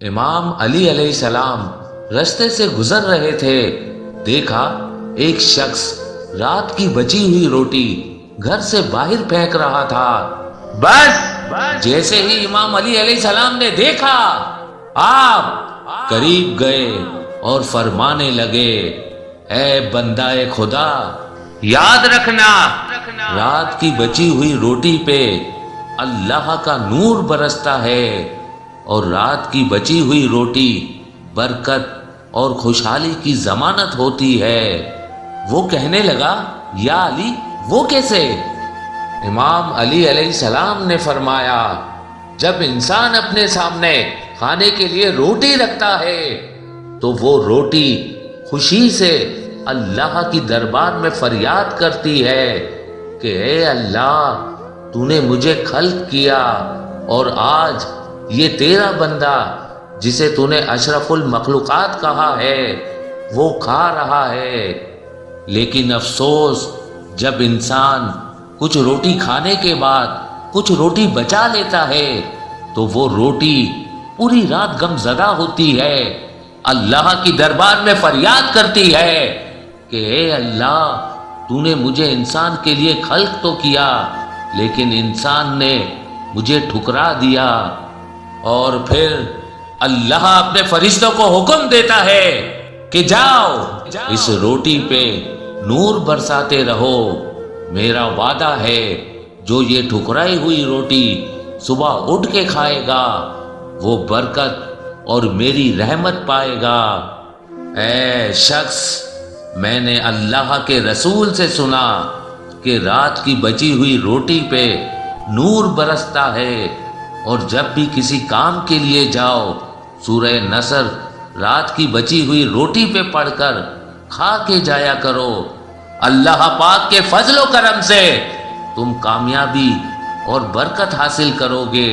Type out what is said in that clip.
امام علی علیہ السلام رستے سے گزر رہے تھے، دیکھا ایک شخص رات کی بچی ہوئی روٹی گھر سے باہر پھینک رہا تھا۔ بس جیسے ہی امام علی علیہ السلام نے دیکھا، آپ قریب گئے اور فرمانے لگے، اے بندہ خدا، یاد رکھنا رات کی بچی ہوئی روٹی پہ اللہ کا نور برستا ہے، اور رات کی بچی ہوئی روٹی برکت اور خوشحالی کی ضمانت ہوتی ہے۔ وہ کہنے لگا، یا علی، وہ کیسے؟ امام علی علیہ السلام نے فرمایا، جب انسان اپنے سامنے کھانے کے لیے روٹی رکھتا ہے تو وہ روٹی خوشی سے اللہ کی دربار میں فریاد کرتی ہے کہ اے اللہ، تو نے مجھے خلق کیا اور آج یہ تیرا بندہ جسے تو نے اشرف المخلوقات کہا ہے وہ کھا رہا ہے۔ لیکن افسوس، جب انسان کچھ روٹی کھانے کے بعد کچھ روٹی بچا لیتا ہے تو وہ روٹی پوری رات غم زدہ ہوتی ہے، اللہ کی دربار میں فریاد کرتی ہے کہ اے اللہ، تو نے مجھے انسان کے لیے خلق تو کیا لیکن انسان نے مجھے ٹھکرا دیا۔ اور پھر اللہ اپنے فرشتوں کو حکم دیتا ہے کہ جاؤ اس روٹی پہ نور برساتے رہو، میرا وعدہ ہے جو یہ ٹھکرائی ہوئی روٹی صبح اٹھ کے کھائے گا وہ برکت اور میری رحمت پائے گا۔ اے شخص، میں نے اللہ کے رسول سے سنا کہ رات کی بچی ہوئی روٹی پہ نور برستا ہے، اور جب بھی کسی کام کے لیے جاؤ سورہ نصر رات کی بچی ہوئی روٹی پہ پڑھ کر کھا کے جایا کرو۔ اللہ پاک کے فضل و کرم سے تم کامیابی اور برکت حاصل کرو گے۔